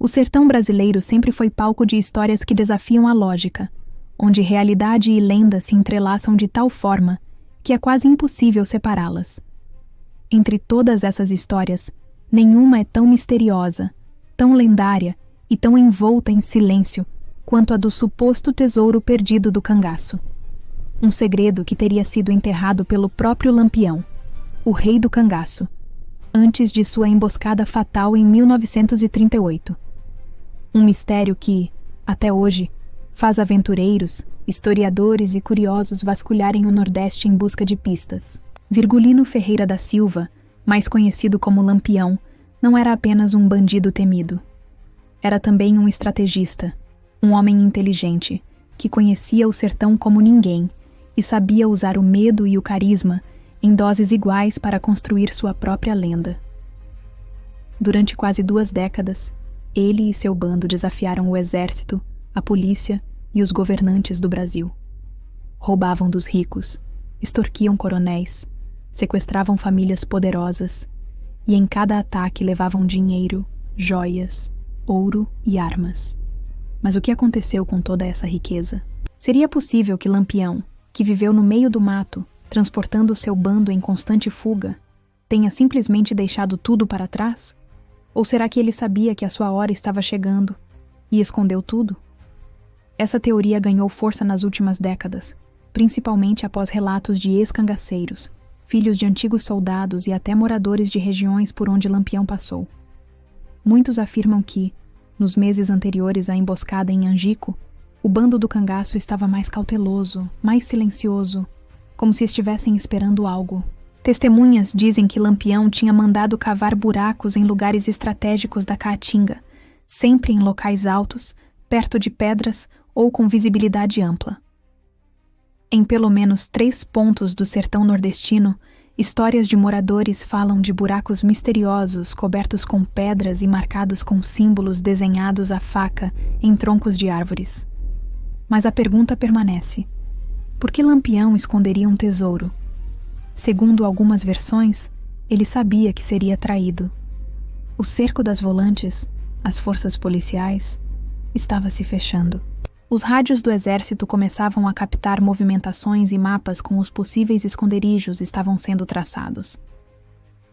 O sertão brasileiro sempre foi palco de histórias que desafiam a lógica, onde realidade e lenda se entrelaçam de tal forma que é quase impossível separá-las. Entre todas essas histórias, nenhuma é tão misteriosa, tão lendária e tão envolta em silêncio quanto a do suposto tesouro perdido do cangaço. Um segredo que teria sido enterrado pelo próprio Lampião, o rei do cangaço, antes de sua emboscada fatal em 1938. Um mistério que, até hoje, faz aventureiros, historiadores e curiosos vasculharem o Nordeste em busca de pistas. Virgulino Ferreira da Silva, mais conhecido como Lampião, não era apenas um bandido temido. Era também um estrategista, um homem inteligente, que conhecia o sertão como ninguém e sabia usar o medo e o carisma em doses iguais para construir sua própria lenda. Durante quase 2 décadas, ele e seu bando desafiaram o exército, a polícia e os governantes do Brasil. Roubavam dos ricos, extorquiam coronéis, sequestravam famílias poderosas e em cada ataque levavam dinheiro, joias, ouro e armas. Mas o que aconteceu com toda essa riqueza? Seria possível que Lampião, que viveu no meio do mato, transportando seu bando em constante fuga, tenha simplesmente deixado tudo para trás? Ou será que ele sabia que a sua hora estava chegando e escondeu tudo? Essa teoria ganhou força nas últimas décadas, principalmente após relatos de ex-cangaceiros, filhos de antigos soldados e até moradores de regiões por onde Lampião passou. Muitos afirmam que, nos meses anteriores à emboscada em Angico, o bando do cangaço estava mais cauteloso, mais silencioso, como se estivessem esperando algo. Testemunhas dizem que Lampião tinha mandado cavar buracos em lugares estratégicos da Caatinga, sempre em locais altos, perto de pedras ou com visibilidade ampla. Em pelo menos 3 pontos do sertão nordestino, histórias de moradores falam de buracos misteriosos cobertos com pedras e marcados com símbolos desenhados à faca em troncos de árvores. Mas a pergunta permanece: por que Lampião esconderia um tesouro? Segundo algumas versões, ele sabia que seria traído. O cerco das volantes, as forças policiais, estava se fechando. Os rádios do exército começavam a captar movimentações e mapas com os possíveis esconderijos estavam sendo traçados.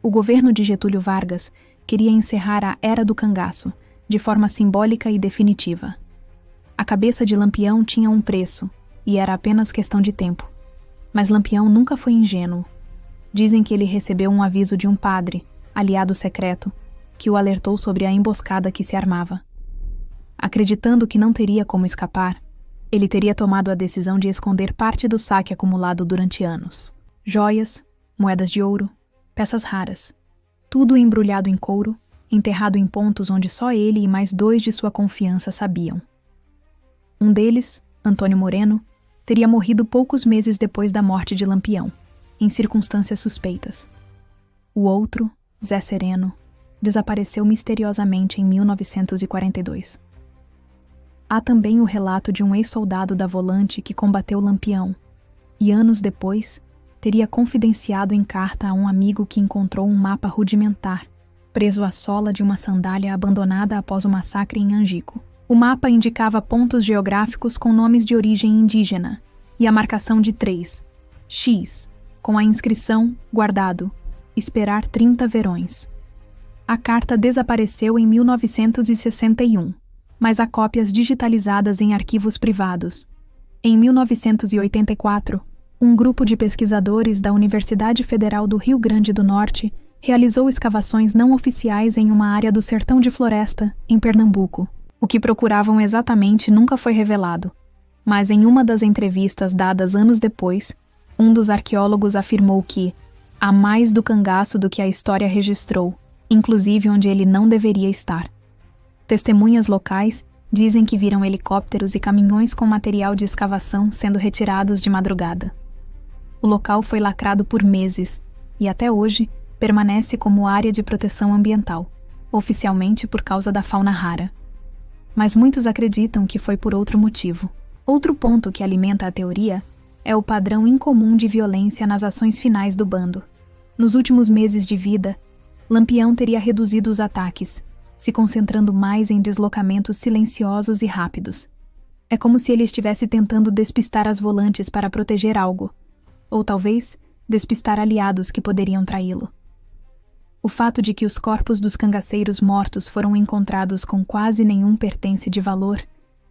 O governo de Getúlio Vargas queria encerrar a Era do Cangaço, de forma simbólica e definitiva. A cabeça de Lampião tinha um preço, e era apenas questão de tempo. Mas Lampião nunca foi ingênuo. Dizem que ele recebeu um aviso de um padre, aliado secreto, que o alertou sobre a emboscada que se armava. Acreditando que não teria como escapar, ele teria tomado a decisão de esconder parte do saque acumulado durante anos. Joias, moedas de ouro, peças raras, tudo embrulhado em couro, enterrado em pontos onde só ele e mais 2 de sua confiança sabiam. Um deles, Antônio Moreno, teria morrido poucos meses depois da morte de Lampião, em circunstâncias suspeitas. O outro, Zé Sereno, desapareceu misteriosamente em 1942. Há também o relato de um ex-soldado da Volante que combateu Lampião e, anos depois, teria confidenciado em carta a um amigo que encontrou um mapa rudimentar, preso à sola de uma sandália abandonada após o massacre em Angico. O mapa indicava pontos geográficos com nomes de origem indígena e a marcação de 3, X, com a inscrição guardado, esperar 30 verões. A carta desapareceu em 1961, mas há cópias digitalizadas em arquivos privados. Em 1984, um grupo de pesquisadores da Universidade Federal do Rio Grande do Norte realizou escavações não oficiais em uma área do Sertão de Floresta, em Pernambuco. O que procuravam exatamente nunca foi revelado, mas em uma das entrevistas dadas anos depois, um dos arqueólogos afirmou que há mais do cangaço do que a história registrou, inclusive onde ele não deveria estar. Testemunhas locais dizem que viram helicópteros e caminhões com material de escavação sendo retirados de madrugada. O local foi lacrado por meses e até hoje permanece como área de proteção ambiental, oficialmente por causa da fauna rara. Mas muitos acreditam que foi por outro motivo. Outro ponto que alimenta a teoria é o padrão incomum de violência nas ações finais do bando. Nos últimos meses de vida, Lampião teria reduzido os ataques, se concentrando mais em deslocamentos silenciosos e rápidos. É como se ele estivesse tentando despistar as volantes para proteger algo, ou talvez despistar aliados que poderiam traí-lo. O fato de que os corpos dos cangaceiros mortos foram encontrados com quase nenhum pertence de valor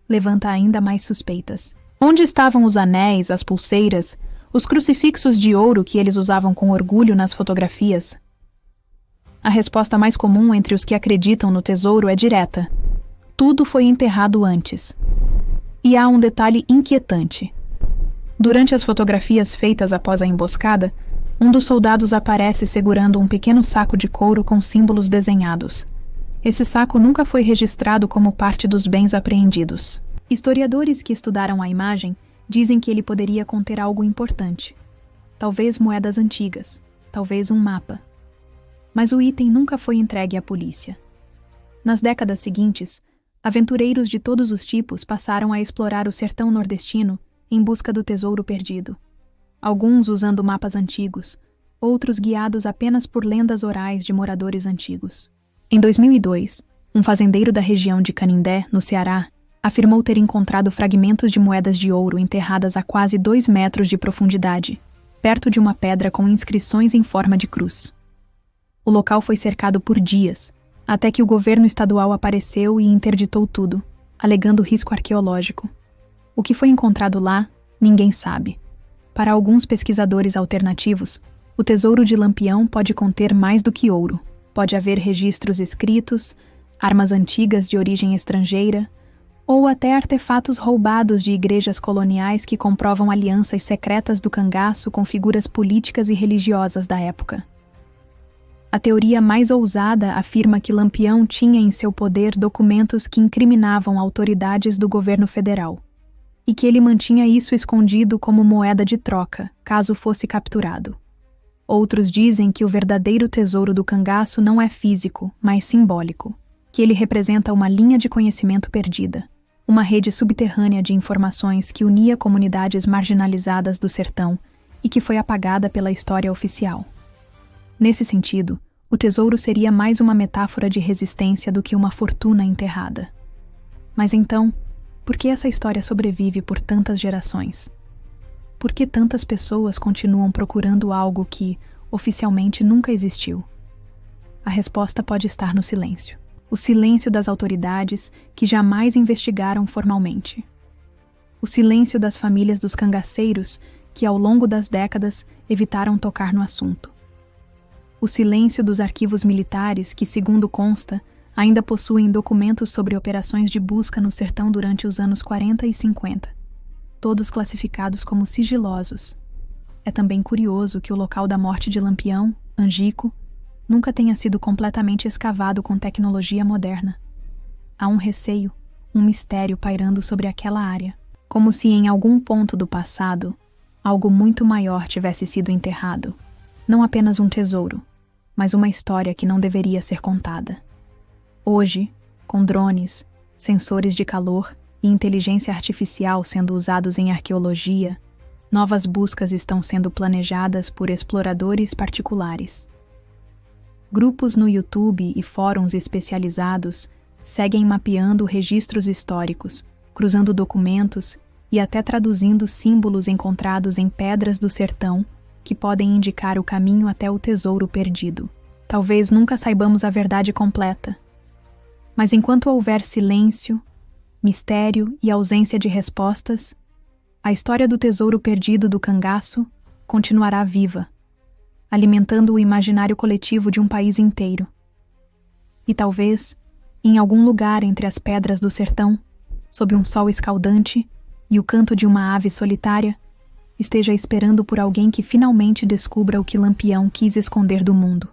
levanta ainda mais suspeitas. Onde estavam os anéis, as pulseiras, os crucifixos de ouro que eles usavam com orgulho nas fotografias? A resposta mais comum entre os que acreditam no tesouro é direta: tudo foi enterrado antes. E há um detalhe inquietante. Durante as fotografias feitas após a emboscada, um dos soldados aparece segurando um pequeno saco de couro com símbolos desenhados. Esse saco nunca foi registrado como parte dos bens apreendidos. Historiadores que estudaram a imagem dizem que ele poderia conter algo importante. Talvez moedas antigas, talvez um mapa. Mas o item nunca foi entregue à polícia. Nas décadas seguintes, aventureiros de todos os tipos passaram a explorar o sertão nordestino em busca do tesouro perdido. Alguns usando mapas antigos, outros guiados apenas por lendas orais de moradores antigos. Em 2002, um fazendeiro da região de Canindé, no Ceará, afirmou ter encontrado fragmentos de moedas de ouro enterradas a quase 2 metros de profundidade, perto de uma pedra com inscrições em forma de cruz. O local foi cercado por dias, até que o governo estadual apareceu e interditou tudo, alegando risco arqueológico. O que foi encontrado lá, ninguém sabe. Para alguns pesquisadores alternativos, o tesouro de Lampião pode conter mais do que ouro. Pode haver registros escritos, armas antigas de origem estrangeira, ou até artefatos roubados de igrejas coloniais que comprovam alianças secretas do cangaço com figuras políticas e religiosas da época. A teoria mais ousada afirma que Lampião tinha em seu poder documentos que incriminavam autoridades do governo federal, e que ele mantinha isso escondido como moeda de troca, caso fosse capturado. Outros dizem que o verdadeiro tesouro do cangaço não é físico, mas simbólico, que ele representa uma linha de conhecimento perdida, uma rede subterrânea de informações que unia comunidades marginalizadas do sertão e que foi apagada pela história oficial. Nesse sentido, o tesouro seria mais uma metáfora de resistência do que uma fortuna enterrada. Mas então, por que essa história sobrevive por tantas gerações? Por que tantas pessoas continuam procurando algo que, oficialmente, nunca existiu? A resposta pode estar no silêncio. O silêncio das autoridades que jamais investigaram formalmente. O silêncio das famílias dos cangaceiros que, ao longo das décadas, evitaram tocar no assunto. O silêncio dos arquivos militares que, segundo consta, ainda possuem documentos sobre operações de busca no sertão durante os anos 40 e 50. Todos classificados como sigilosos. É também curioso que o local da morte de Lampião, Angico, nunca tenha sido completamente escavado com tecnologia moderna. Há um receio, um mistério pairando sobre aquela área, como se em algum ponto do passado, algo muito maior tivesse sido enterrado. Não apenas um tesouro, mas uma história que não deveria ser contada. Hoje, com drones, sensores de calor e inteligência artificial sendo usados em arqueologia, novas buscas estão sendo planejadas por exploradores particulares. Grupos no YouTube e fóruns especializados seguem mapeando registros históricos, cruzando documentos e até traduzindo símbolos encontrados em pedras do sertão que podem indicar o caminho até o tesouro perdido. Talvez nunca saibamos a verdade completa, mas enquanto houver silêncio, mistério e ausência de respostas, a história do tesouro perdido do cangaço continuará viva, alimentando o imaginário coletivo de um país inteiro. E talvez, em algum lugar entre as pedras do sertão, sob um sol escaldante e o canto de uma ave solitária, esteja esperando por alguém que finalmente descubra o que Lampião quis esconder do mundo.